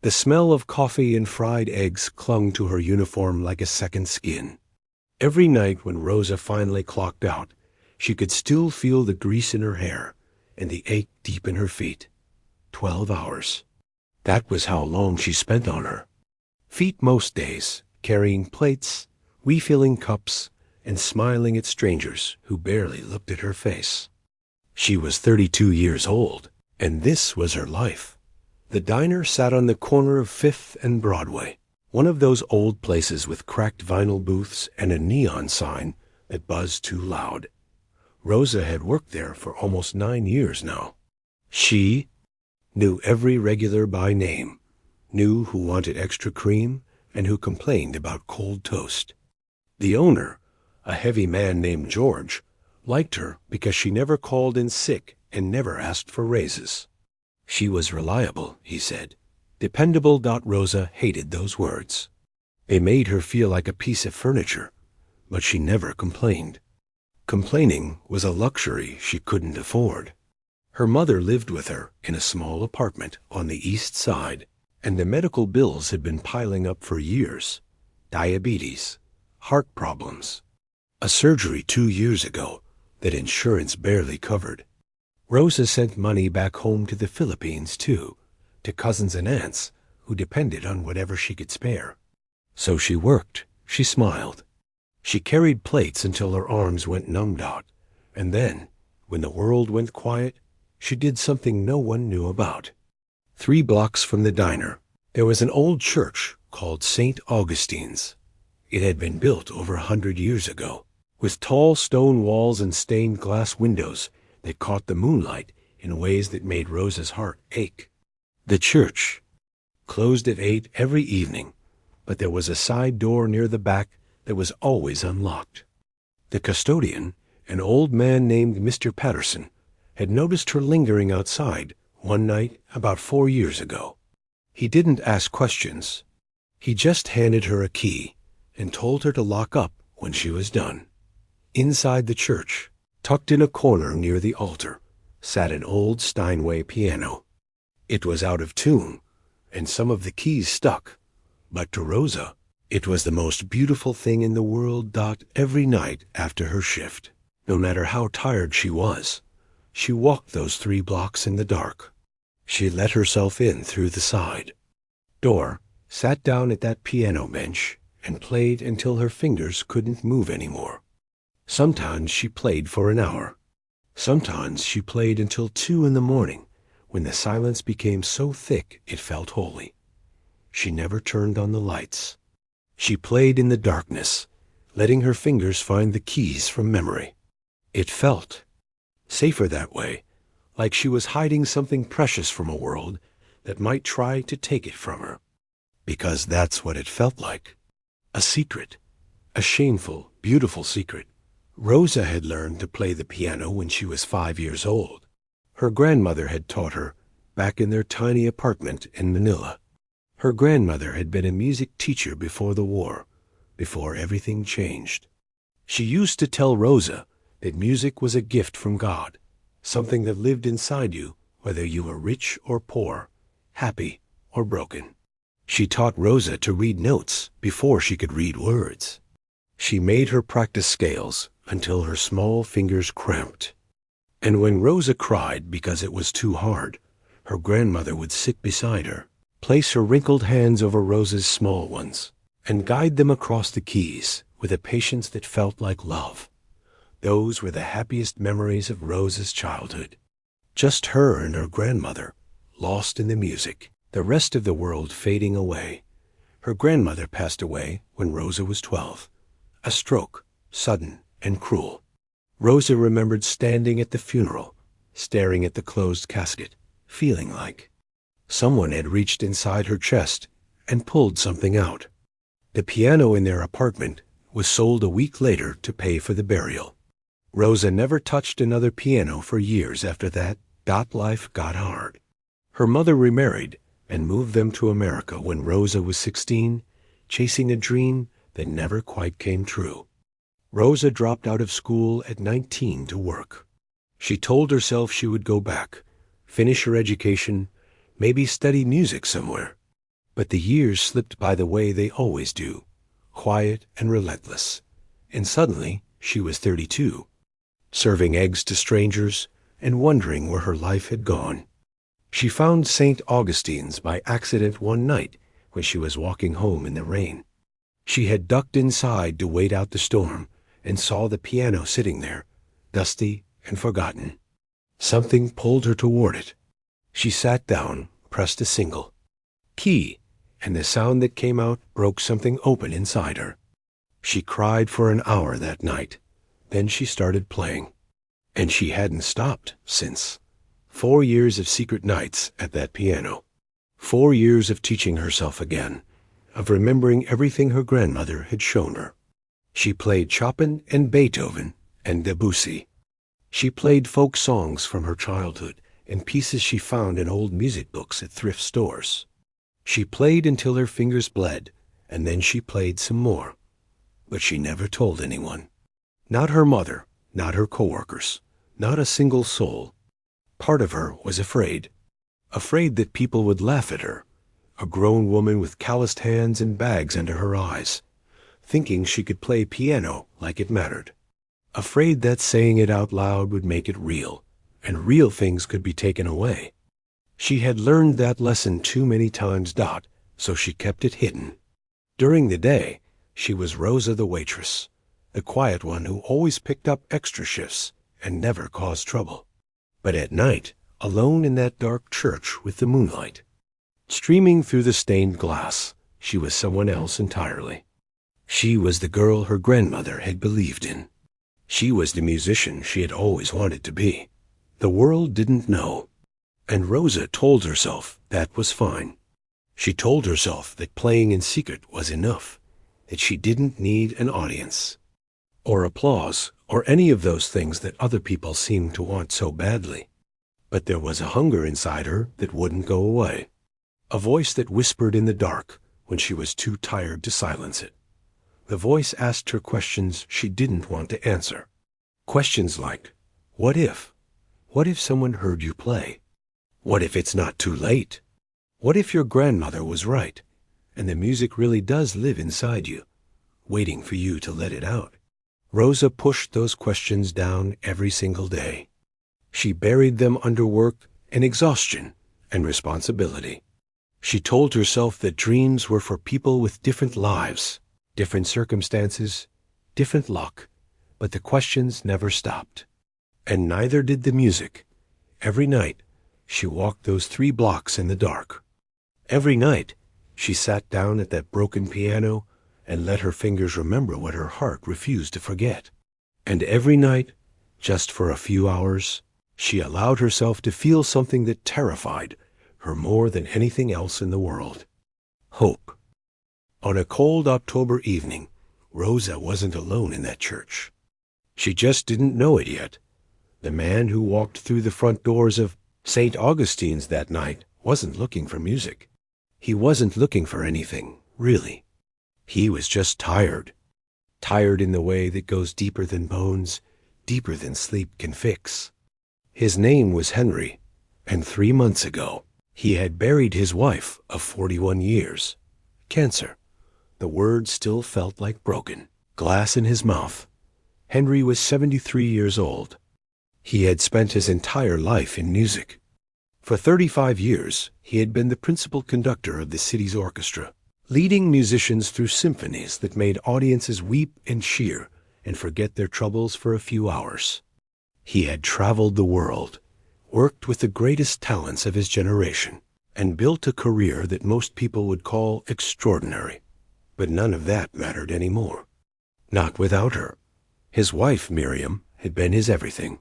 The smell of coffee and fried eggs clung to her uniform like a second skin. Every night when Rosa finally clocked out, she could still feel the grease in her hair and the ache deep in her feet. 12 hours. That was how long she spent on her feet most days, carrying plates, refilling cups, and smiling at strangers who barely looked at her face. She was 32 years old, and this was her life. The diner sat on the corner of 5th and Broadway, one of those old places with cracked vinyl booths and a neon sign that buzzed too loud. Rosa had worked there for almost 9 years now. She knew every regular by name, knew who wanted extra cream and who complained about cold toast. The owner, a heavy man named George, liked her because she never called in sick and never asked for raises. She was reliable, he said. Dependable. Rosa hated those words. They made her feel like a piece of furniture, but she never complained. Complaining was a luxury she couldn't afford. Her mother lived with her in a small apartment on the East Side, and the medical bills had been piling up for years. Diabetes, heart problems, a surgery 2 years ago that insurance barely covered. Rosa sent money back home to the Philippines, too, to cousins and aunts who depended on whatever she could spare. So she worked, she smiled. She carried plates until her arms went numbed out, and then, when the world went quiet, she did something no one knew about. 3 blocks from the diner, there was an old church called St. Augustine's. It had been built over 100 years ago, with tall stone walls and stained glass windows that caught the moonlight in ways that made Rosa's heart ache. The church closed at 8 every evening, but there was a side door near the back that was always unlocked. The custodian, an old man named Mr. Patterson, had noticed her lingering outside one night about 4 years ago. He didn't ask questions. He just handed her a key and told her to lock up when she was done. Inside the church, tucked in a corner near the altar, sat an old Steinway piano. It was out of tune, and some of the keys stuck, but to Rosa, it was the most beautiful thing in the world. Every night after her shift, no matter how tired she was, she walked those 3 blocks in the dark. She let herself in through the side door, sat down at that piano bench, and played until her fingers couldn't move anymore. Sometimes she played for an hour. Sometimes she played until 2 in the morning, when the silence became so thick it felt holy. She never turned on the lights. She played in the darkness, letting her fingers find the keys from memory. It felt safer that way, like she was hiding something precious from a world that might try to take it from her. Because that's what it felt like. A secret. A shameful, beautiful secret. Rosa had learned to play the piano when she was 5 years old. Her grandmother had taught her, back in their tiny apartment in Manila. Her grandmother had been a music teacher before the war, before everything changed. She used to tell Rosa that music was a gift from God, something that lived inside you, whether you were rich or poor, happy or broken. She taught Rosa to read notes before she could read words. She made her practice scales until her small fingers cramped. And when Rosa cried because it was too hard, her grandmother would sit beside her, place her wrinkled hands over Rosa's small ones, and guide them across the keys with a patience that felt like love. Those were the happiest memories of Rosa's childhood. Just her and her grandmother, lost in the music, the rest of the world fading away. Her grandmother passed away when Rosa was 12. A stroke, sudden and cruel. Rosa remembered standing at the funeral, staring at the closed casket, feeling like someone had reached inside her chest and pulled something out. The piano in their apartment was sold a week later to pay for the burial. Rosa never touched another piano for years after that. Life got hard. Her mother remarried and moved them to America when Rosa was 16, chasing a dream that never quite came true. Rosa dropped out of school at 19 to work. She told herself she would go back, finish her education, maybe study music somewhere. But the years slipped by the way they always do, quiet and relentless. And suddenly she was 32, serving eggs to strangers and wondering where her life had gone. She found St. Augustine's by accident one night when she was walking home in the rain. She had ducked inside to wait out the storm and saw the piano sitting there, dusty and forgotten. Something pulled her toward it. She sat down, pressed a single key, and the sound that came out broke something open inside her. She cried for an hour that night. Then she started playing. And she hadn't stopped since. 4 years of secret nights at that piano. 4 years of teaching herself again, of remembering everything her grandmother had shown her. She played Chopin and Beethoven and Debussy. She played folk songs from her childhood and pieces she found in old music books at thrift stores. She played until her fingers bled, and then she played some more. But she never told anyone. Not her mother, not her coworkers, not a single soul. Part of her was afraid. Afraid that people would laugh at her, a grown woman with calloused hands and bags under her eyes, thinking she could play piano like it mattered. Afraid that saying it out loud would make it real, and real things could be taken away. She had learned that lesson too many times, so she kept it hidden. During the day, she was Rosa the waitress, the quiet one who always picked up extra shifts and never caused trouble. But at night, alone in that dark church with the moonlight streaming through the stained glass, she was someone else entirely. She was the girl her grandmother had believed in. She was the musician she had always wanted to be. The world didn't know. And Rosa told herself that was fine. She told herself that playing in secret was enough, that she didn't need an audience, or applause, or any of those things that other people seemed to want so badly. But there was a hunger inside her that wouldn't go away, a voice that whispered in the dark when she was too tired to silence it. The voice asked her questions she didn't want to answer. Questions like, what if? What if someone heard you play? What if it's not too late? What if your grandmother was right, and the music really does live inside you, waiting for you to let it out? Rosa pushed those questions down every single day. She buried them under work and exhaustion and responsibility. She told herself that dreams were for people with different lives, different circumstances, different luck, but the questions never stopped. And neither did the music. Every night, she walked those 3 blocks in the dark. Every night, she sat down at that broken piano and let her fingers remember what her heart refused to forget. And every night, just for a few hours, she allowed herself to feel something that terrified her more than anything else in the world. Hope. On a cold October evening, Rosa wasn't alone in that church. She just didn't know it yet. The man who walked through the front doors of St. Augustine's that night wasn't looking for music. He wasn't looking for anything, really. He was just tired. Tired in the way that goes deeper than bones, deeper than sleep can fix. His name was Henry, and 3 months ago, he had buried his wife of 41 years. Cancer. The word still felt like broken. Glass in his mouth. Henry was 73 years old. He had spent his entire life in music. For 35 years, he had been the principal conductor of the city's orchestra, leading musicians through symphonies that made audiences weep and cheer and forget their troubles for a few hours. He had traveled the world, worked with the greatest talents of his generation, and built a career that most people would call extraordinary. But none of that mattered anymore. Not without her. His wife, Miriam, had been his everything.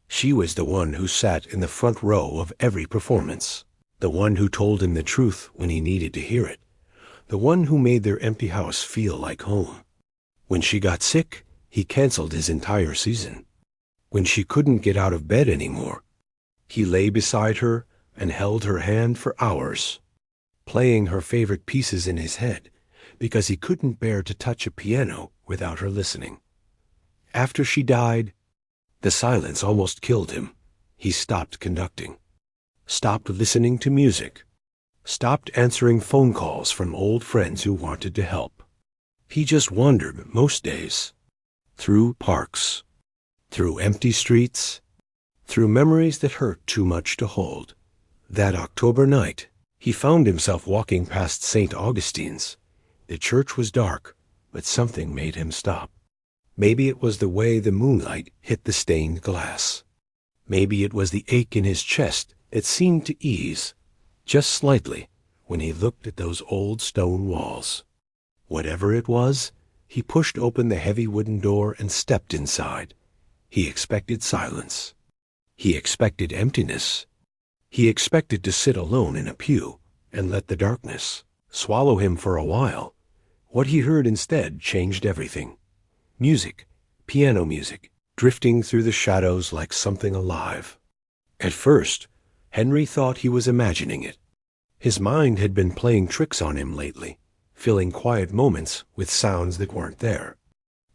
She was the one who sat in the front row of every performance, the one who told him the truth when he needed to hear it, the one who made their empty house feel like home. When she got sick, he canceled his entire season. When she couldn't get out of bed anymore, he lay beside her and held her hand for hours, playing her favorite pieces in his head because he couldn't bear to touch a piano without her listening. After she died, the silence almost killed him. He stopped conducting, stopped listening to music, stopped answering phone calls from old friends who wanted to help. He just wandered most days, through parks, through empty streets, through memories that hurt too much to hold. That October night, he found himself walking past St. Augustine's. The church was dark, but something made him stop. Maybe it was the way the moonlight hit the stained glass. Maybe it was the ache in his chest that seemed to ease, just slightly, when he looked at those old stone walls. Whatever it was, he pushed open the heavy wooden door and stepped inside. He expected silence. He expected emptiness. He expected to sit alone in a pew and let the darkness swallow him for a while. What he heard instead changed everything. Music, piano music, drifting through the shadows like something alive. At first, Henry thought he was imagining it. His mind had been playing tricks on him lately, filling quiet moments with sounds that weren't there.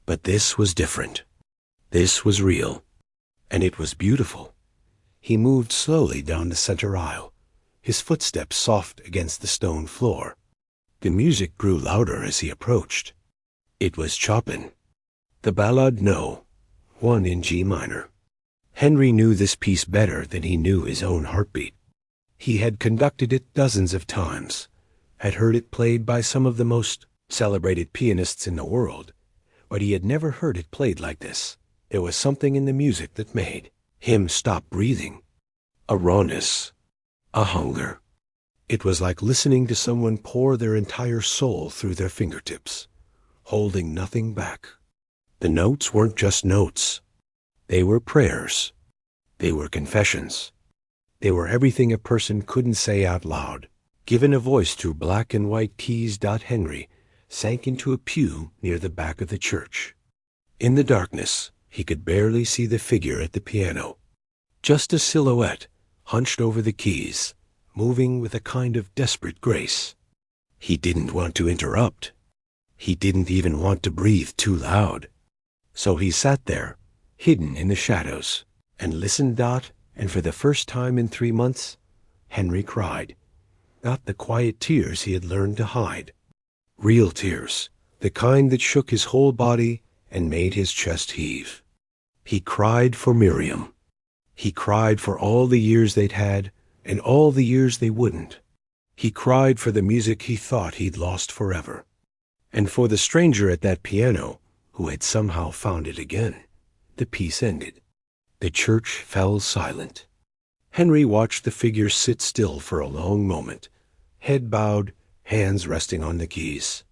But this was different. This was real. And it was beautiful. He moved slowly down the center aisle, his footsteps soft against the stone floor. The music grew louder as he approached. It was Chopin. The Ballade No. 1 in G minor. Henry knew this piece better than he knew his own heartbeat. He had conducted it dozens of times, had heard it played by some of the most celebrated pianists in the world, but he had never heard it played like this. There was something in the music that made him stop breathing. A rawness, a hunger. It was like listening to someone pour their entire soul through their fingertips, holding nothing back. The notes weren't just notes. They were prayers. They were confessions. They were everything a person couldn't say out loud, given a voice through black and white keys. Henry sank into a pew near the back of the church. In the darkness, he could barely see the figure at the piano. Just a silhouette, hunched over the keys, moving with a kind of desperate grace. He didn't want to interrupt. He didn't even want to breathe too loud. So he sat there, hidden in the shadows, and listened. And for the first time in 3 months, Henry cried. Not the quiet tears he had learned to hide. Real tears, the kind that shook his whole body and made his chest heave. He cried for Miriam. He cried for all the years they'd had and all the years they wouldn't. He cried for the music he thought he'd lost forever. And for the stranger at that piano who had somehow found it again. The piece ended. The church fell silent. Henry watched the figure sit still for a long moment, head bowed, hands resting on the keys.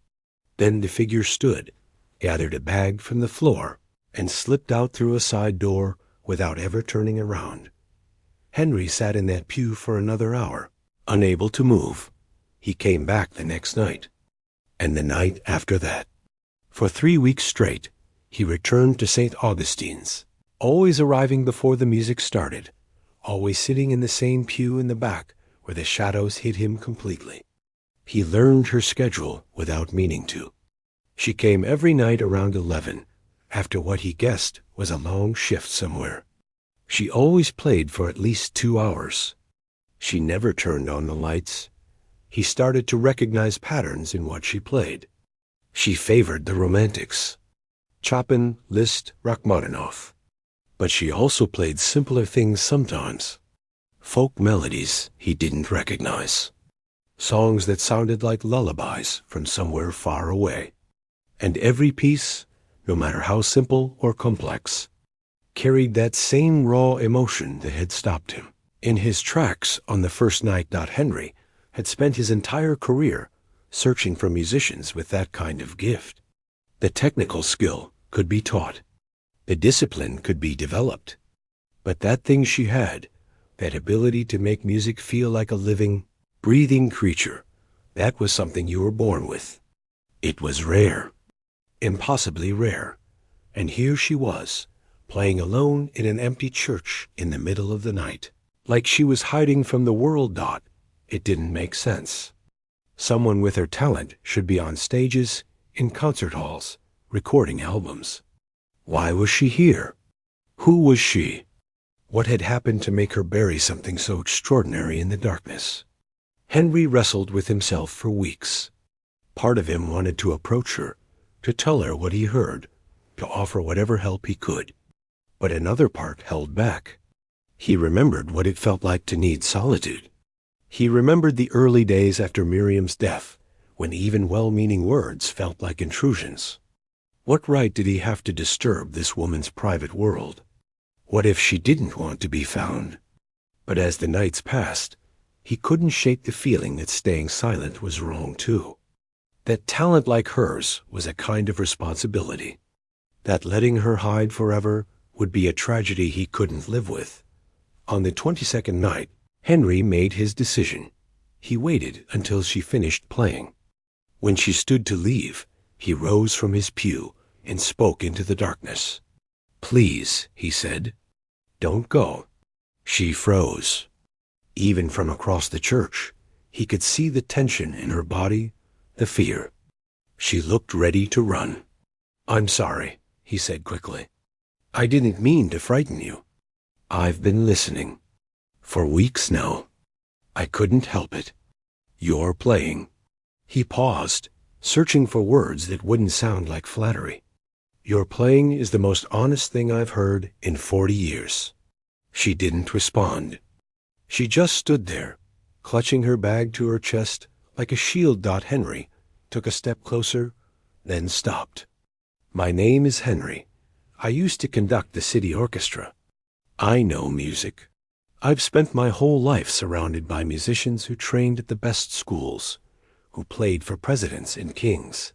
Then the figure stood, gathered a bag from the floor, and slipped out through a side door without ever turning around. Henry sat in that pew for another hour, unable to move. He came back the next night, and the night after that. For 3 weeks straight, he returned to St. Augustine's, always arriving before the music started, always sitting in the same pew in the back where the shadows hid him completely. He learned her schedule without meaning to. She came every night around 11, after what he guessed was a long shift somewhere. She always played for at least 2 hours. She never turned on the lights. He started to recognize patterns in what she played. She favored the romantics, Chopin, Liszt, Rachmaninoff. But she also played simpler things sometimes. Folk melodies he didn't recognize. Songs that sounded like lullabies from somewhere far away. And every piece, no matter how simple or complex, carried that same raw emotion that had stopped him. In his tracks on the first night, Henry had spent his entire career searching for musicians with that kind of gift. The technical skill could be taught. The discipline could be developed. But that thing she had, that ability to make music feel like a living, breathing creature, that was something you were born with. It was rare. Impossibly rare. And here she was, playing alone in an empty church in the middle of the night. Like she was hiding from the world. It didn't make sense. Someone with her talent should be on stages, in concert halls, recording albums. Why was she here? Who was she? What had happened to make her bury something so extraordinary in the darkness? Henry wrestled with himself for weeks. Part of him wanted to approach her, to tell her what he heard, to offer whatever help he could. But another part held back. He remembered what it felt like to need solitude. He remembered the early days after Miriam's death, when even well-meaning words felt like intrusions. What right did he have to disturb this woman's private world? What if she didn't want to be found? But as the nights passed, he couldn't shake the feeling that staying silent was wrong too. That talent like hers was a kind of responsibility. That letting her hide forever would be a tragedy he couldn't live with. On the 22nd night, Henry made his decision. He waited until she finished playing. When she stood to leave, he rose from his pew and spoke into the darkness. "Please," he said, "don't go." She froze. Even from across the church, he could see the tension in her body, the fear. She looked ready to run. "I'm sorry," he said quickly. "I didn't mean to frighten you. I've been listening. For weeks now. I couldn't help it. You're playing." He paused, searching for words that wouldn't sound like flattery. "Your playing is the most honest thing I've heard in 40 years. She didn't respond. She just stood there, clutching her bag to her chest like a shield. Henry took a step closer, then stopped. "My name is Henry. I used to conduct the city orchestra. I know music. I've spent my whole life surrounded by musicians who trained at the best schools, who played for presidents and kings.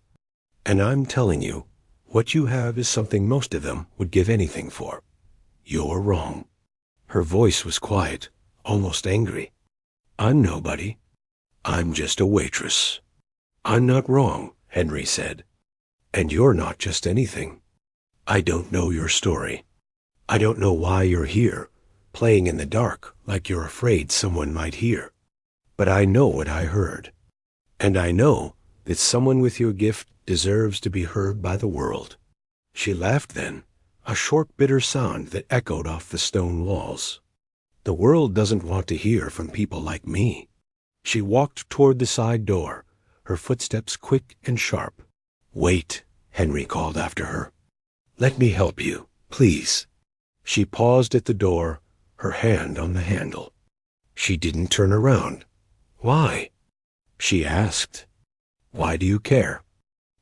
And I'm telling you, what you have is something most of them would give anything for. You're wrong." Her voice was quiet, almost angry. "I'm nobody. I'm just a waitress." "I'm not wrong," Henry said. "And you're not just anything. I don't know your story. I don't know why you're here, playing in the dark like you're afraid someone might hear. But I know what I heard. And I know that someone with your gift deserves to be heard by the world." She laughed then, a short bitter sound that echoed off the stone walls. "The world doesn't want to hear from people like me." She walked toward the side door, her footsteps quick and sharp. "Wait," Henry called after her. "Let me help you, please." She paused at the door, her hand on the handle. She didn't turn around. "Why?" she asked. "Why do you care?"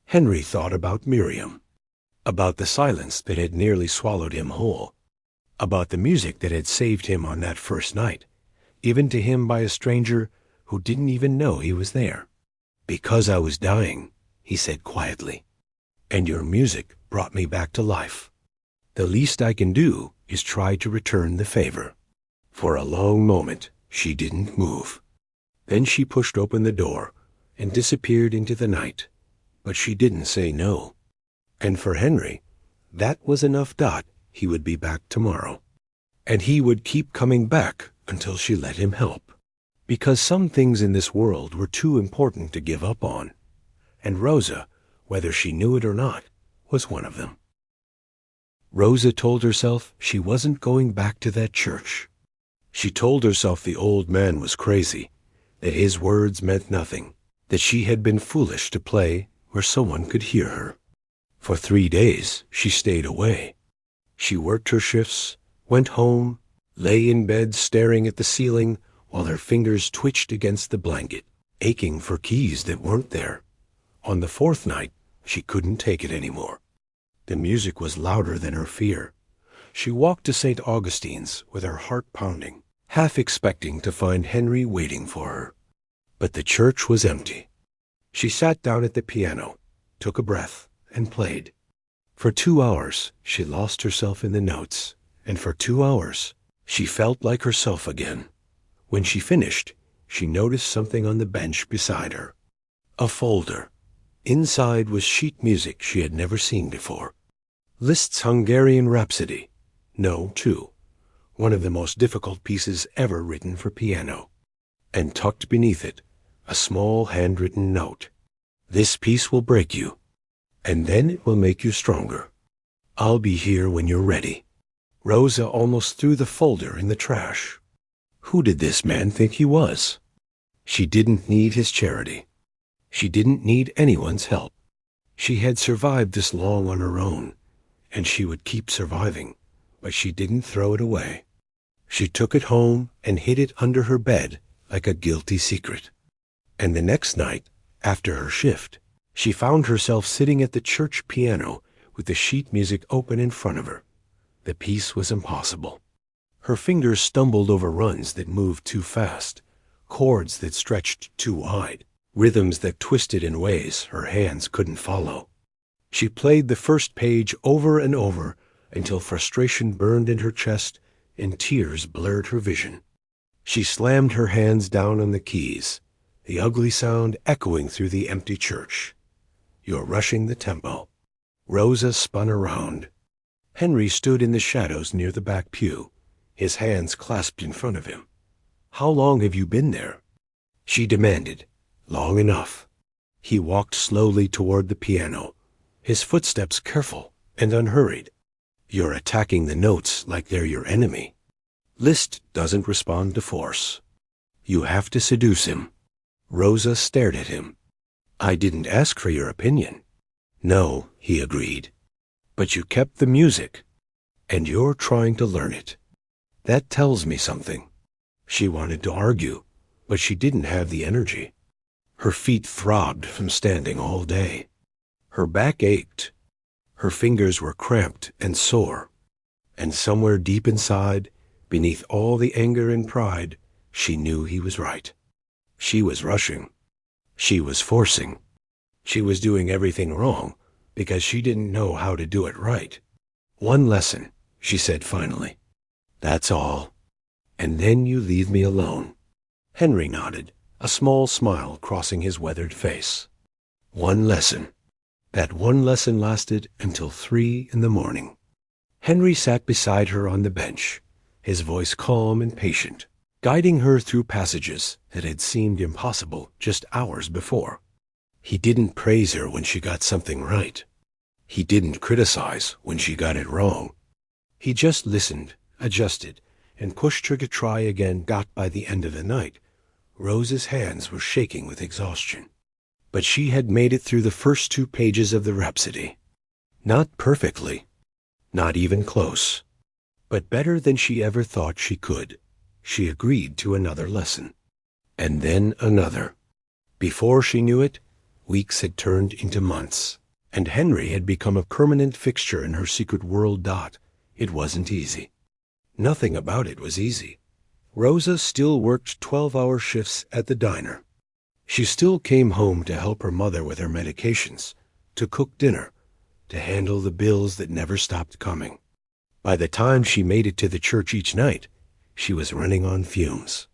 Henry thought about Miriam, about the silence that had nearly swallowed him whole, about the music that had saved him on that first night, given to him by a stranger who didn't even know he was there. "Because I was dying," he said quietly, "and your music brought me back to life. The least I can do is try to return the favor." For a long moment, she didn't move. Then she pushed open the door and disappeared into the night. But she didn't say no. And for Henry, that was enough. He would be back tomorrow. And he would keep coming back until she let him help. Because some things in this world were too important to give up on. And Rosa, whether she knew it or not, was one of them. Rosa told herself she wasn't going back to that church. She told herself the old man was crazy, that his words meant nothing, that she had been foolish to play where someone could hear her. For 3 days, she stayed away. She worked her shifts, went home, lay in bed staring at the ceiling while her fingers twitched against the blanket, aching for keys that weren't there. On the 4th night, she couldn't take it anymore. The music was louder than her fear. She walked to St. Augustine's with her heart pounding, half expecting to find Henry waiting for her. But the church was empty. She sat down at the piano, took a breath, and played. For 2 hours, she lost herself in the notes, and for 2 hours, she felt like herself again. When she finished, she noticed something on the bench beside her. A folder. Inside was sheet music she had never seen before. Liszt's Hungarian Rhapsody. No. 2. One of the most difficult pieces ever written for piano. And tucked beneath it, a small handwritten note. "This piece will break you, and then it will make you stronger. I'll be here when you're ready." Rosa almost threw the folder in the trash. Who did this man think he was? She didn't need his charity. She didn't need anyone's help. She had survived this long on her own, and she would keep surviving, but she didn't throw it away. She took it home and hid it under her bed like a guilty secret. And the next night, after her shift, she found herself sitting at the church piano with the sheet music open in front of her. The piece was impossible. Her fingers stumbled over runs that moved too fast, chords that stretched too wide, rhythms that twisted in ways her hands couldn't follow. She played the first page over and over until frustration burned in her chest and tears blurred her vision. She slammed her hands down on the keys, the ugly sound echoing through the empty church. "You're rushing the tempo." Rosa spun around. Henry stood in the shadows near the back pew, his hands clasped in front of him. "How long have you been there?" she demanded. "Long enough." He walked slowly toward the piano, his footsteps careful and unhurried. "You're attacking the notes like they're your enemy. Liszt doesn't respond to force. You have to seduce him." Rosa stared at him. "I didn't ask for your opinion." "No," he agreed. "But you kept the music, and you're trying to learn it. That tells me something." She wanted to argue, but she didn't have the energy. Her feet throbbed from standing all day. Her back ached. Her fingers were cramped and sore. And somewhere deep inside, beneath all the anger and pride, she knew he was right. She was rushing. She was forcing. She was doing everything wrong because she didn't know how to do it right. "One lesson," she said finally. "That's all. And then you leave me alone." Henry nodded, a small smile crossing his weathered face. One lesson. That one lesson lasted until 3 in the morning. Henry sat beside her on the bench, his voice calm and patient, guiding her through passages that had seemed impossible just hours before. He didn't praise her when she got something right. He didn't criticize when she got it wrong. He just listened, adjusted, and pushed her to try again. Got by the end of the night, Rose's hands were shaking with exhaustion. But she had made it through the first 2 pages of the Rhapsody. Not perfectly, not even close, but better than she ever thought she could. She agreed to another lesson, and then another. Before she knew it, weeks had turned into months, and Henry had become a permanent fixture in her secret world. It wasn't easy. Nothing about it was easy. Rosa still worked 12-hour shifts at the diner. She still came home to help her mother with her medications, to cook dinner, to handle the bills that never stopped coming. By the time she made it to the church each night, she was running on fumes.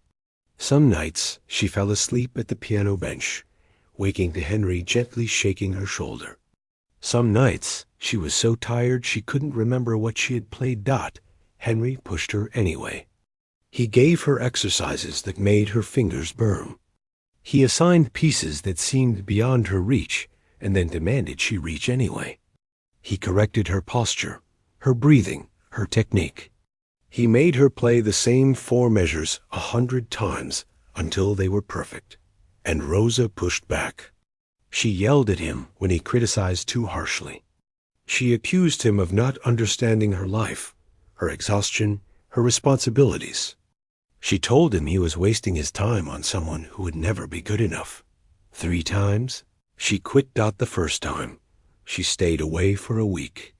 Some nights she fell asleep at the piano bench, waking to Henry gently shaking her shoulder. Some nights she was so tired she couldn't remember what she had played. Henry pushed her anyway. He gave her exercises that made her fingers burn. He assigned pieces that seemed beyond her reach and then demanded she reach anyway. He corrected her posture, her breathing, her technique. He made her play the same 4 measures 100 times until they were perfect. And Rosa pushed back. She yelled at him when he criticized too harshly. She accused him of not understanding her life, her exhaustion, her responsibilities. She told him he was wasting his time on someone who would never be good enough. 3 times, she quit. The first time, she stayed away for a week.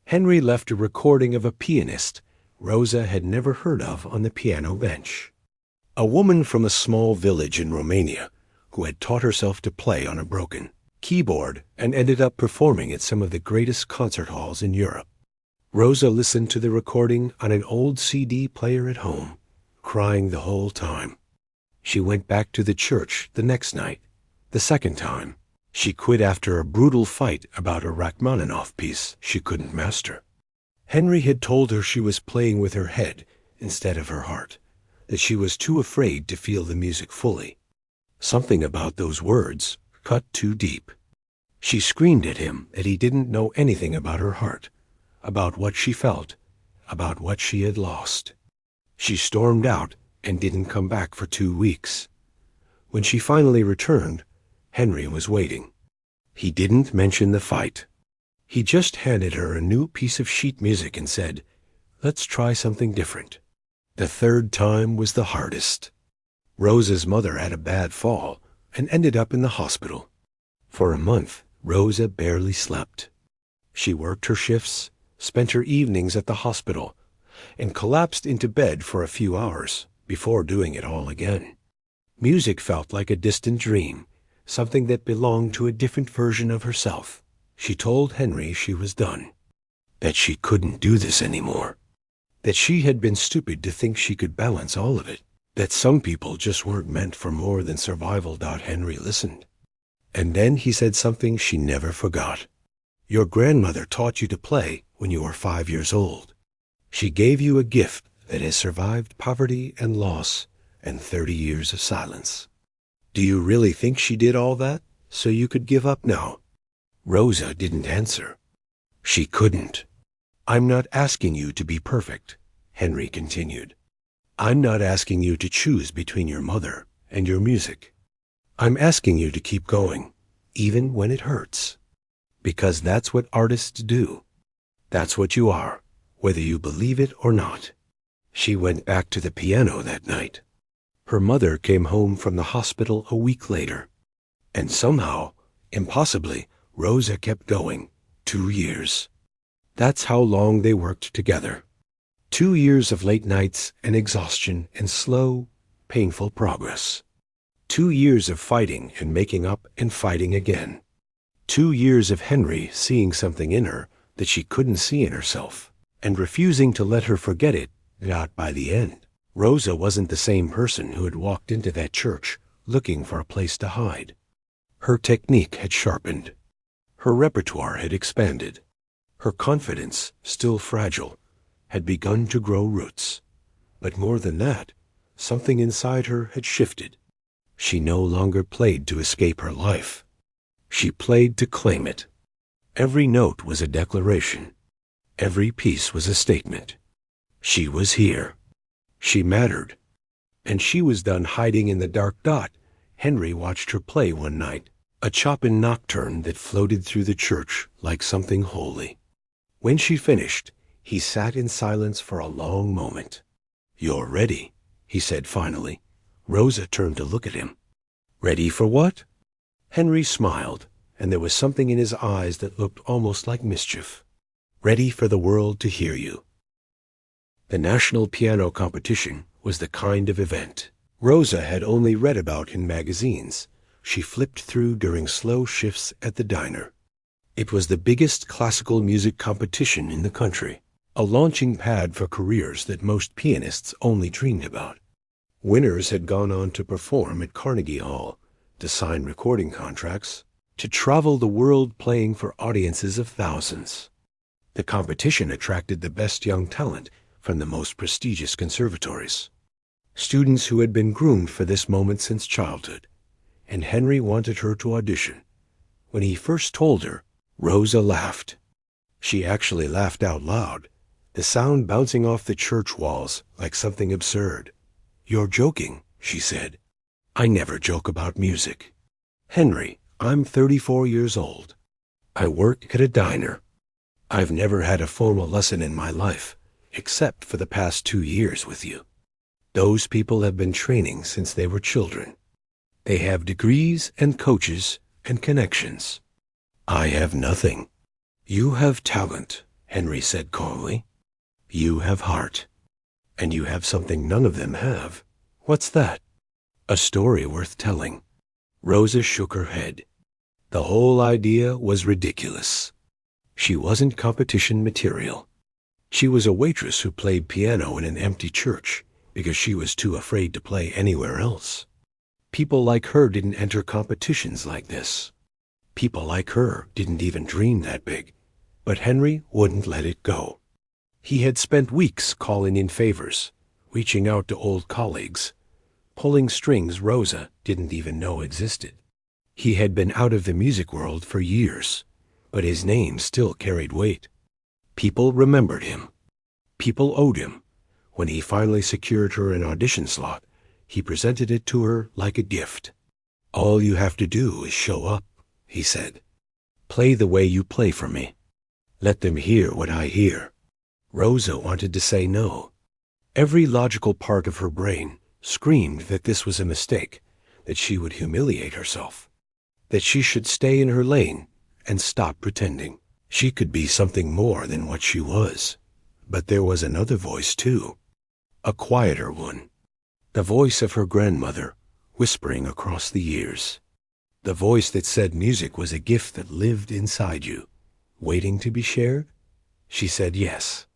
Henry left a recording of a pianist Rosa had never heard of on the piano bench. A woman from a small village in Romania who had taught herself to play on a broken keyboard and ended up performing at some of the greatest concert halls in Europe. Rosa listened to the recording on an old CD player at home, crying the whole time. She went back to the church the next night. The second time, she quit after a brutal fight about a Rachmaninoff piece she couldn't master. Henry had told her she was playing with her head instead of her heart, that she was too afraid to feel the music fully. Something about those words cut too deep. She screamed at him that he didn't know anything about her heart, about what she felt, about what she had lost. She stormed out and didn't come back for 2 weeks. When she finally returned, Henry was waiting. He didn't mention the fight. He just handed her a new piece of sheet music and said, "Let's try something different." The third time was the hardest. Rosa's mother had a bad fall and ended up in the hospital. For a month, Rosa barely slept. She worked her shifts, spent her evenings at the hospital, and collapsed into bed for a few hours before doing it all again. Music felt like a distant dream, something that belonged to a different version of herself. She told Henry she was done, that she couldn't do this anymore, that she had been stupid to think she could balance all of it, that some people just weren't meant for more than survival. Henry listened. And then he said something she never forgot. "Your grandmother taught you to play when you were 5 years old. She gave you a gift that has survived poverty and loss and 30 years of silence. Do you really think she did all that so you could give up now?" Rosa didn't answer. She couldn't. "I'm not asking you to be perfect," Henry continued. "I'm not asking you to choose between your mother and your music. I'm asking you to keep going, even when it hurts. Because that's what artists do. That's what you are, whether you believe it or not." She went back to the piano that night. Her mother came home from the hospital a week later. And somehow, impossibly, Rosa kept going. 2 years. That's how long they worked together. 2 years of late nights and exhaustion and slow, painful progress. 2 years of fighting and making up and fighting again. 2 years of Henry seeing something in her that she couldn't see in herself, and refusing to let her forget it. Not by the end. Rosa wasn't the same person who had walked into that church looking for a place to hide. Her technique had sharpened. Her repertoire had expanded. Her confidence, still fragile, had begun to grow roots. But more than that, something inside her had shifted. She no longer played to escape her life. She played to claim it. Every note was a declaration. Every piece was a statement. She was here. She mattered. And she was done hiding in the dark. Henry watched her play one night, a Chopin nocturne that floated through the church like something holy. When she finished, he sat in silence for a long moment. "You're ready," he said finally. Rosa turned to look at him. "Ready for what?" Henry smiled, and there was something in his eyes that looked almost like mischief. "Ready for the world to hear you." The National Piano Competition was the kind of event Rosa had only read about in magazines. She flipped through during slow shifts at the diner. It was the biggest classical music competition in the country, a launching pad for careers that most pianists only dreamed about. Winners had gone on to perform at Carnegie Hall, to sign recording contracts, to travel the world playing for audiences of thousands. The competition attracted the best young talent from the most prestigious conservatories, students who had been groomed for this moment since childhood, and Henry wanted her to audition. When he first told her, Rosa laughed. She actually laughed out loud, the sound bouncing off the church walls like something absurd. "You're joking," she said. "I never joke about music. Henry, I'm 34 years old. I work at a diner. I've never had a formal lesson in my life, except for the past 2 years with you. Those people have been training since they were children. They have degrees and coaches and connections. I have nothing." "You have talent," Henry said calmly. "You have heart. And you have something none of them have." "What's that?" "A story worth telling." Rosa shook her head. The whole idea was ridiculous. She wasn't competition material. She was a waitress who played piano in an empty church because she was too afraid to play anywhere else. People like her didn't enter competitions like this. People like her didn't even dream that big. But Henry wouldn't let it go. He had spent weeks calling in favors, reaching out to old colleagues, pulling strings Rosa didn't even know existed. He had been out of the music world for years, but his name still carried weight. People remembered him. People owed him. When he finally secured her an audition slot, he presented it to her like a gift. All you have to do is show up, he said. Play the way you play for me. Let them hear what I hear. Rosa wanted to say no. Every logical part of her brain screamed that this was a mistake, that she would humiliate herself, that she should stay in her lane and stop pretending. She could be something more than what she was. But there was another voice, too. A quieter one. The voice of her grandmother, whispering across the years. The voice that said music was a gift that lived inside you, waiting to be shared. She said yes,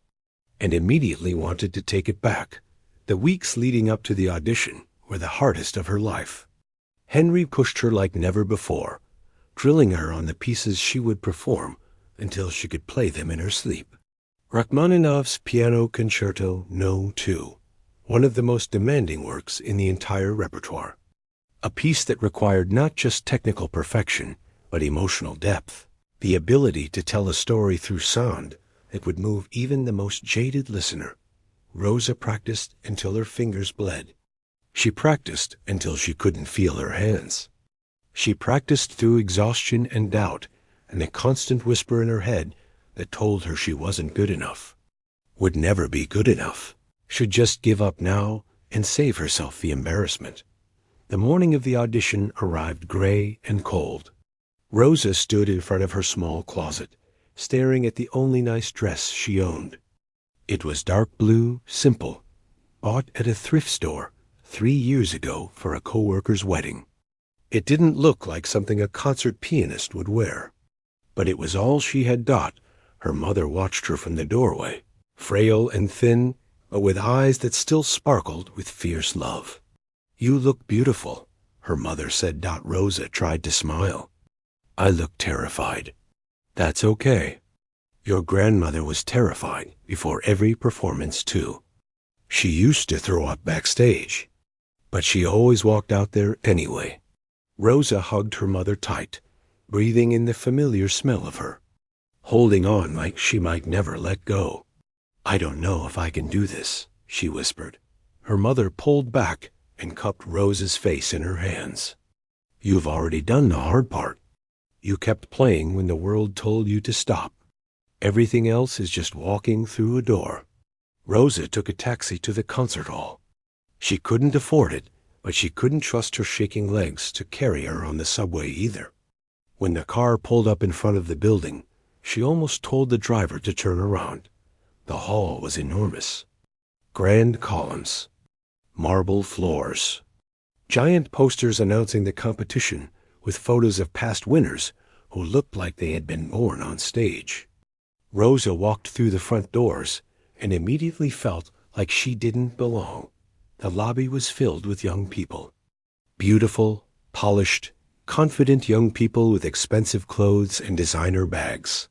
and immediately wanted to take it back. The weeks leading up to the audition were the hardest of her life. Henry pushed her like never before, drilling her on the pieces she would perform until she could play them in her sleep. Rachmaninoff's Piano Concerto No. 2, one of the most demanding works in the entire repertoire. A piece that required not just technical perfection, but emotional depth, the ability to tell a story through sound that would move even the most jaded listener. Rosa practiced until her fingers bled. She practiced until she couldn't feel her hands. She practiced through exhaustion and doubt, and a constant whisper in her head that told her she wasn't good enough, would never be good enough, should just give up now and save herself the embarrassment. The morning of the audition arrived gray and cold. Rosa stood in front of her small closet, staring at the only nice dress she owned. It was dark blue, simple, bought at a thrift store 3 years ago for a coworker's wedding. It didn't look like something a concert pianist would wear. But it was all she had got. Her mother watched her from the doorway, frail and thin, but with eyes that still sparkled with fierce love. You look beautiful, her mother said. Rosa tried to smile. I looked terrified. That's okay. Your grandmother was terrified before every performance, too. She used to throw up backstage, but she always walked out there anyway. Rosa hugged her mother tight, breathing in the familiar smell of her, holding on like she might never let go. I don't know if I can do this, she whispered. Her mother pulled back and cupped Rosa's face in her hands. You've already done the hard part. You kept playing when the world told you to stop. Everything else is just walking through a door. Rosa took a taxi to the concert hall. She couldn't afford it, but she couldn't trust her shaking legs to carry her on the subway either. When the car pulled up in front of the building, she almost told the driver to turn around. The hall was enormous. Grand columns, marble floors, giant posters announcing the competition with photos of past winners who looked like they had been born on stage. Rosa walked through the front doors and immediately felt like she didn't belong. The lobby was filled with young people. Beautiful, polished, confident young people with expensive clothes and designer bags.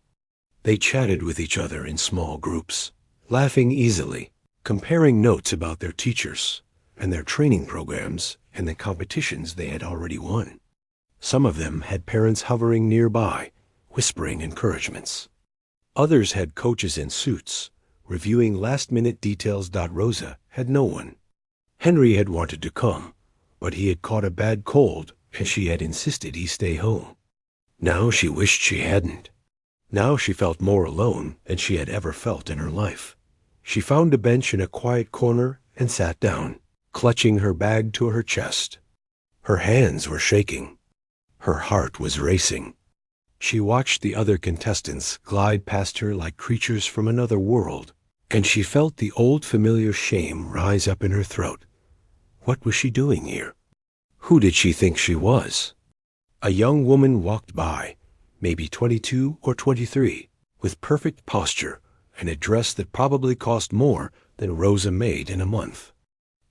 They chatted with each other in small groups, laughing easily, comparing notes about their teachers and their training programs and the competitions they had already won. Some of them had parents hovering nearby, whispering encouragements. Others had coaches in suits, reviewing last-minute details. Rosa had no one. Henry had wanted to come, but he had caught a bad cold and she had insisted he stay home. Now she wished she hadn't. Now she felt more alone than she had ever felt in her life. She found a bench in a quiet corner and sat down, clutching her bag to her chest. Her hands were shaking. Her heart was racing. She watched the other contestants glide past her like creatures from another world, and she felt the old familiar shame rise up in her throat. What was she doing here? Who did she think she was? A young woman walked by, maybe 22 or 23, with perfect posture and a dress that probably cost more than Rosa made in a month.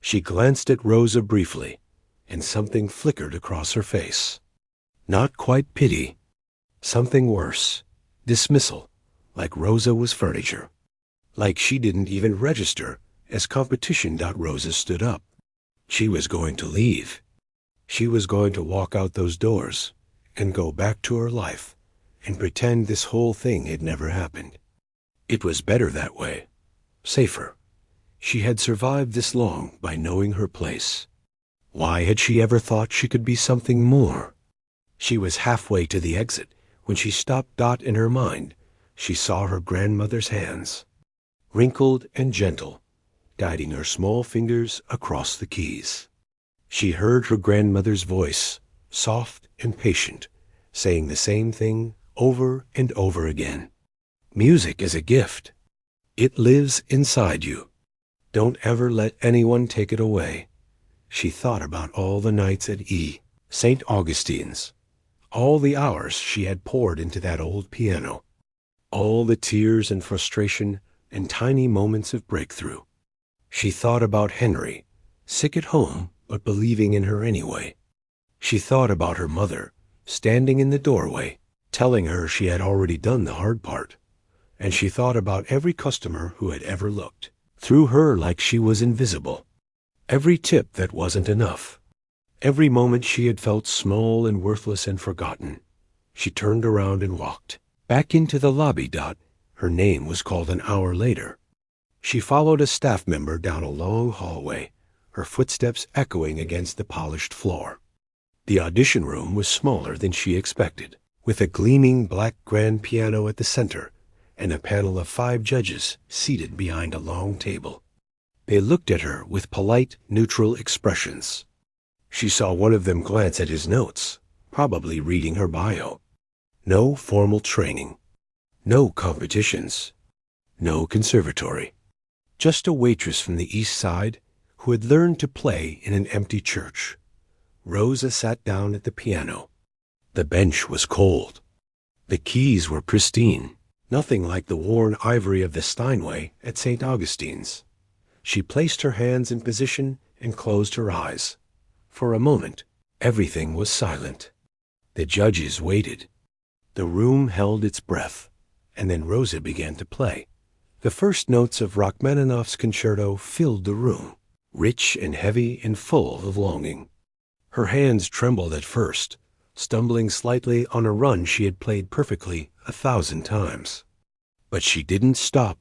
She glanced at Rosa briefly, and something flickered across her face. Not quite pity. Something worse. Dismissal, like Rosa was furniture. Like she didn't even register as competition. Rosa stood up. She was going to leave. She was going to walk out those doors and go back to her life and pretend this whole thing had never happened. It was better that way. Safer. She had survived this long by knowing her place. Why had she ever thought she could be something more? She was halfway to the exit when she stopped Dot in her mind. She saw her grandmother's hands, wrinkled and gentle, guiding her small fingers across the keys. She heard her grandmother's voice, soft and patient, saying the same thing over and over again. Music is a gift. It lives inside you. Don't ever let anyone take it away. She thought about all the nights at St. Augustine's, all the hours she had poured into that old piano, all the tears and frustration and tiny moments of breakthrough. She thought about Henry, sick at home but believing in her anyway. She thought about her mother, standing in the doorway, telling her she had already done the hard part. And she thought about every customer who had ever looked through her like she was invisible. Every tip that wasn't enough. Every moment she had felt small and worthless and forgotten. She turned around and walked back into the lobby. Her name was called an hour later. She followed a staff member down a long hallway, her footsteps echoing against the polished floor. The audition room was smaller than she expected, with a gleaming black grand piano at the center and a panel of 5 judges seated behind a long table. They looked at her with polite, neutral expressions. She saw one of them glance at his notes, probably reading her bio. No formal training, no competitions, no conservatory. Just a waitress from the East Side who had learned to play in an empty church. Rosa sat down at the piano. The bench was cold. The keys were pristine, nothing like the worn ivory of the Steinway at St. Augustine's. She placed her hands in position and closed her eyes. For a moment, everything was silent. The judges waited. The room held its breath, and then Rosa began to play. The first notes of Rachmaninoff's concerto filled the room, rich and heavy and full of longing. Her hands trembled at first, stumbling slightly on a run she had played perfectly 1,000 times. But she didn't stop.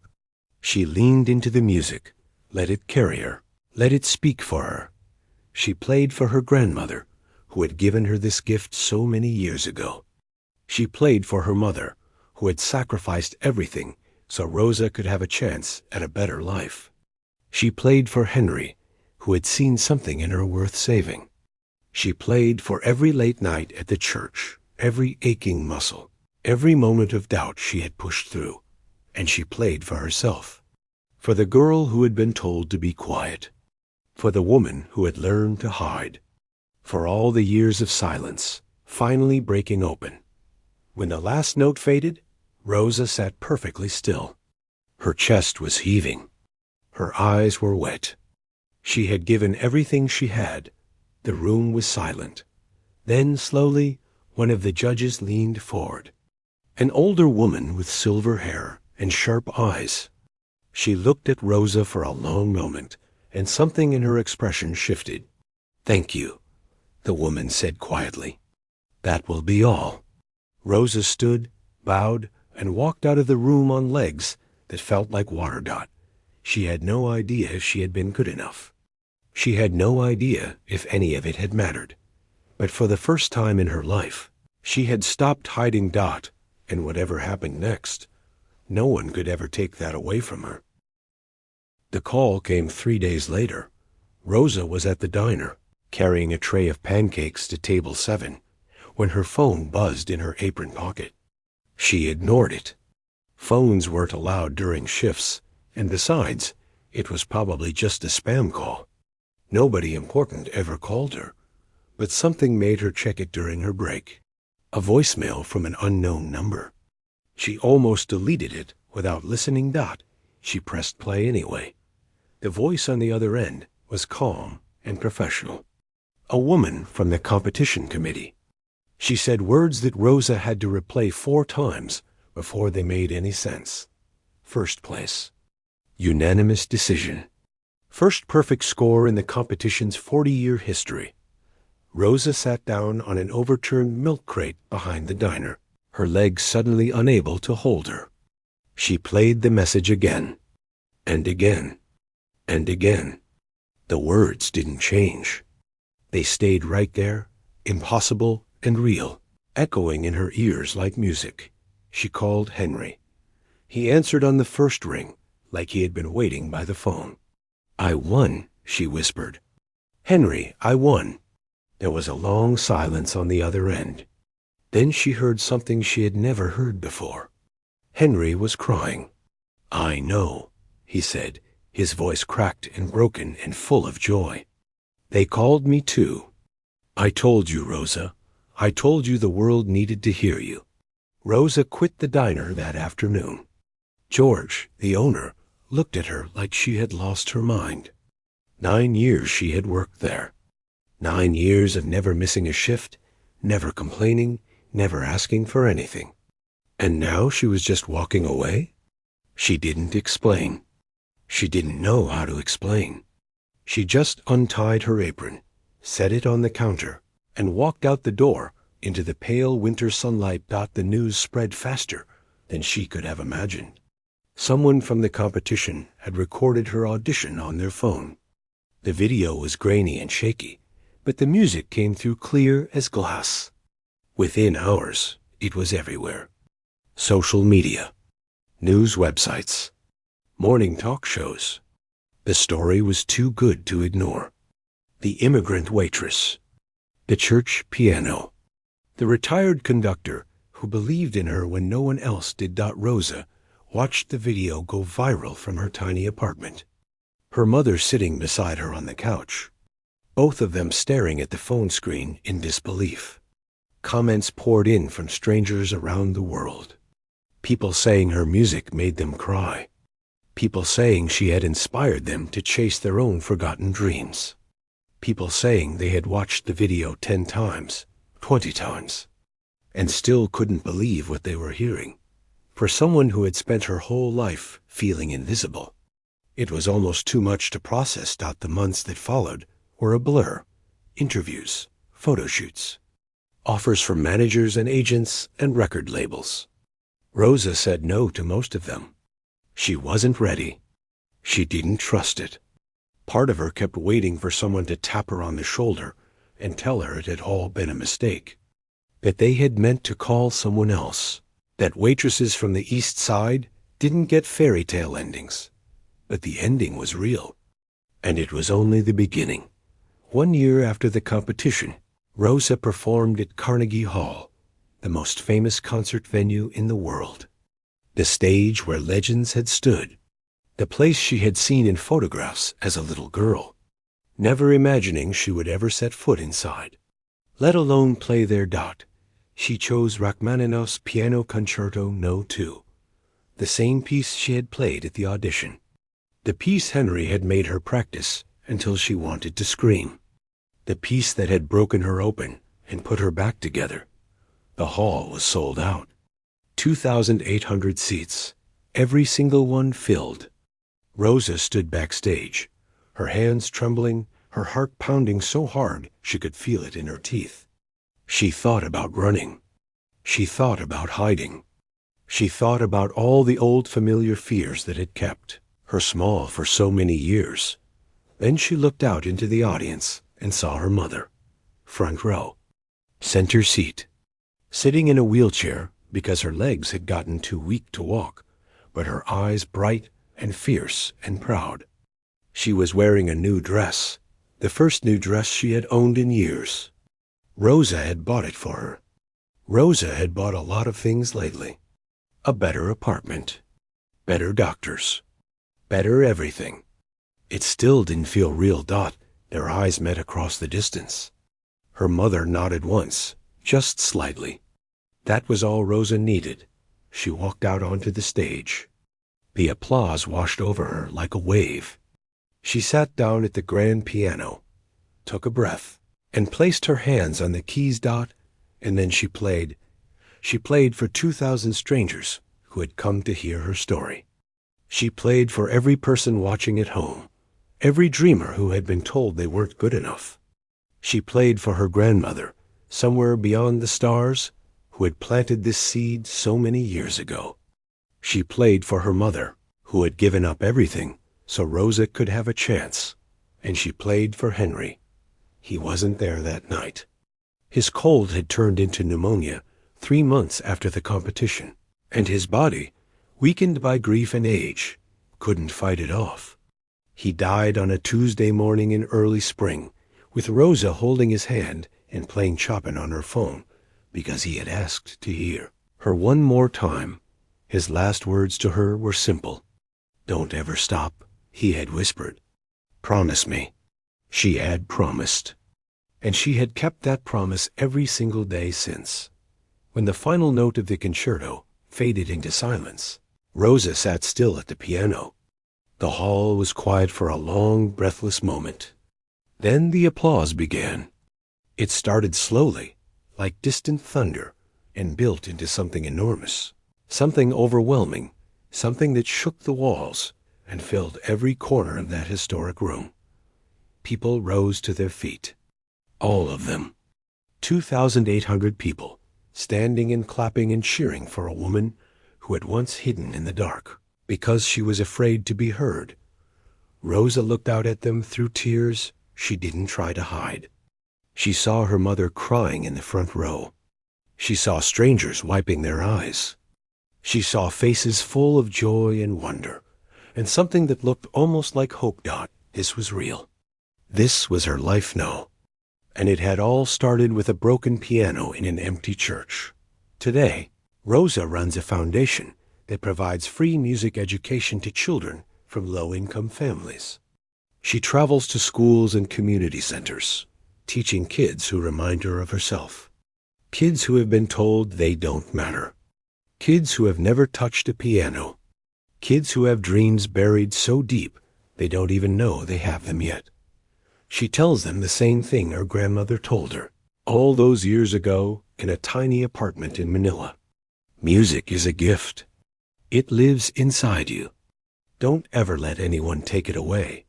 She leaned into the music, let it carry her, let it speak for her. She played for her grandmother, who had given her this gift so many years ago. She played for her mother, who had sacrificed everything so Rosa could have a chance at a better life. She played for Henry, who had seen something in her worth saving. She played for every late night at the church, every aching muscle, every moment of doubt she had pushed through. And she played for herself, for the girl who had been told to be quiet, for the woman who had learned to hide, for all the years of silence finally breaking open. When the last note faded, Rosa sat perfectly still. Her chest was heaving. Her eyes were wet. She had given everything she had. The room was silent. Then, slowly, one of the judges leaned forward. An older woman with silver hair and sharp eyes. She looked at Rosa for a long moment, and something in her expression shifted. "Thank you," the woman said quietly. "That will be all." Rosa stood, bowed, and walked out of the room on legs that felt like water. She had no idea if she had been good enough. She had no idea if any of it had mattered. But for the first time in her life, she had stopped hiding Dot, and whatever happened next, no one could ever take that away from her. The call came 3 days later. Rosa was at the diner, carrying a tray of pancakes to table 7, when her phone buzzed in her apron pocket. She ignored it. Phones weren't allowed during shifts, and besides, it was probably just a spam call. Nobody important ever called her, but something made her check it during her break. A voicemail from an unknown number. She almost deleted it without listening. She pressed play anyway. The voice on the other end was calm and professional. A woman from the competition committee. She said words that Rosa had to replay 4 times before they made any sense. First place. Unanimous decision. First perfect score in the competition's 40-year history. Rosa sat down on an overturned milk crate behind the diner, her legs suddenly unable to hold her. She played the message again, and again, and again. The words didn't change. They stayed right there, impossible and real, echoing in her ears like music. She called Henry. He answered on the first ring, like he had been waiting by the phone. "I won," she whispered. "Henry, I won." There was a long silence on the other end. Then she heard something she had never heard before. Henry was crying. "I know," he said, his voice cracked and broken and full of joy. "They called me too. I told you, Rosa. I told you the world needed to hear you." Rosa quit the diner that afternoon. George, the owner, looked at her like she had lost her mind. 9 years she had worked there. 9 years of never missing a shift, never complaining, never asking for anything. And now she was just walking away? She didn't explain. She didn't know how to explain. She just untied her apron, set it on the counter, and walked out the door into the pale winter sunlight. The news spread faster than she could have imagined. Someone from the competition had recorded her audition on their phone. The video was grainy and shaky, but the music came through clear as glass. Within hours, it was everywhere. Social media, news websites, morning talk shows. The story was too good to ignore. The immigrant waitress, the church piano, the retired conductor who believed in her when no one else did. Rosa watched the video go viral from her tiny apartment. Her mother sitting beside her on the couch, both of them staring at the phone screen in disbelief. Comments poured in from strangers around the world. People saying her music made them cry. People saying she had inspired them to chase their own forgotten dreams. People saying they had watched the video 10 times, 20 times, and still couldn't believe what they were hearing. For someone who had spent her whole life feeling invisible, it was almost too much to process. The months that followed were a blur. Interviews, photo shoots, offers from managers and agents and record labels. Rosa said no to most of them. She wasn't ready. She didn't trust it. Part of her kept waiting for someone to tap her on the shoulder and tell her it had all been a mistake, that they had meant to call someone else, that waitresses from the East Side didn't get fairy tale endings. But the ending was real, and it was only the beginning. 1 year after the competition, Rosa performed at Carnegie Hall, the most famous concert venue in the world. The stage where legends had stood, the place she had seen in photographs as a little girl, never imagining she would ever set foot inside, let alone play there. She chose Rachmaninoff's Piano Concerto No. 2, the same piece she had played at the audition, the piece Henry had made her practice until she wanted to scream, the piece that had broken her open and put her back together. The hall was sold out. 2,800 seats, every single one filled. Rosa stood backstage, her hands trembling, her heart pounding so hard she could feel it in her teeth. She thought about running. She thought about hiding. She thought about all the old familiar fears that had kept her small for so many years. Then she looked out into the audience and saw her mother, front row, center seat, sitting in a wheelchair because her legs had gotten too weak to walk, but her eyes bright and fierce and proud. She was wearing a new dress, the first new dress she had owned in years. Rosa had bought it for her. Rosa had bought a lot of things lately. A better apartment, better doctors, better everything. It still didn't feel real. Their eyes met across the distance. Her mother nodded once, just slightly. That was all Rosa needed. She walked out onto the stage. The applause washed over her like a wave. She sat down at the grand piano, took a breath, and placed her hands on the keys. And then she played. She played for 2,000 strangers who had come to hear her story. She played for every person watching at home, every dreamer who had been told they weren't good enough. She played for her grandmother, somewhere beyond the stars, who had planted this seed so many years ago. She played for her mother, who had given up everything so Rosa could have a chance. And she played for Henry, He wasn't there that night. His cold had turned into pneumonia 3 months after the competition, and his body, weakened by grief and age, couldn't fight it off. He died on a Tuesday morning in early spring, with Rosa holding his hand and playing Chopin on her phone, because he had asked to hear her one more time. His last words to her were simple. "Don't ever stop," he had whispered. "Promise me." She had promised. And she had kept that promise every single day since. When the final note of the concerto faded into silence, Rosa sat still at the piano. The hall was quiet for a long, breathless moment. Then the applause began. It started slowly, like distant thunder, and built into something enormous, something overwhelming, something that shook the walls and filled every corner of that historic room. People rose to their feet. All of them. 2,800 people, standing and clapping and cheering for a woman who had once hidden in the dark because she was afraid to be heard. Rosa looked out at them through tears she didn't try to hide. She saw her mother crying in the front row. She saw strangers wiping their eyes. She saw faces full of joy and wonder, and something that looked almost like hope. This was real. This was her life now. And it had all started with a broken piano in an empty church. Today, Rosa runs a foundation that provides free music education to children from low-income families. She travels to schools and community centers, teaching kids who remind her of herself. Kids who have been told they don't matter. Kids who have never touched a piano. Kids who have dreams buried so deep they don't even know they have them yet. She tells them the same thing her grandmother told her all those years ago in a tiny apartment in Manila. Music is a gift. It lives inside you. Don't ever let anyone take it away.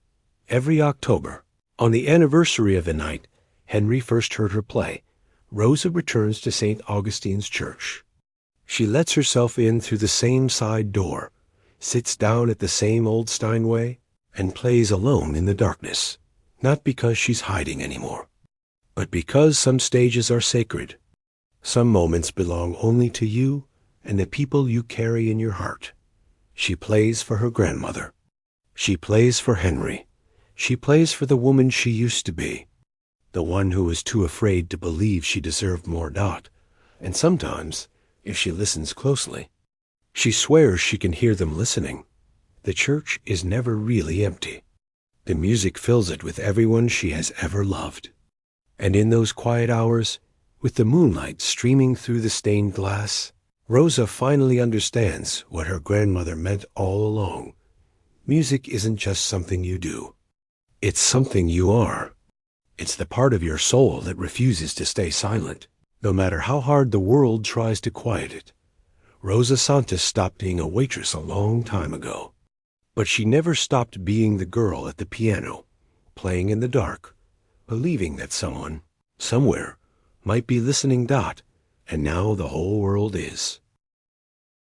Every October, on the anniversary of the night Henry first heard her play, Rosa returns to St. Augustine's Church. She lets herself in through the same side door, sits down at the same old Steinway, and plays alone in the darkness. Not because she's hiding anymore, but because some stages are sacred. Some moments belong only to you and the people you carry in your heart. She plays for her grandmother. She plays for Henry. She plays for the woman she used to be, the one who was too afraid to believe she deserved more. And sometimes, if she listens closely, she swears she can hear them listening. The church is never really empty. The music fills it with everyone she has ever loved. And in those quiet hours, with the moonlight streaming through the stained glass, Rosa finally understands what her grandmother meant all along. Music isn't just something you do. It's something you are. It's the part of your soul that refuses to stay silent, no matter how hard the world tries to quiet it. Rosa Santos stopped being a waitress a long time ago. But she never stopped being the girl at the piano, playing in the dark, believing that someone, somewhere, might be listening. And now the whole world is.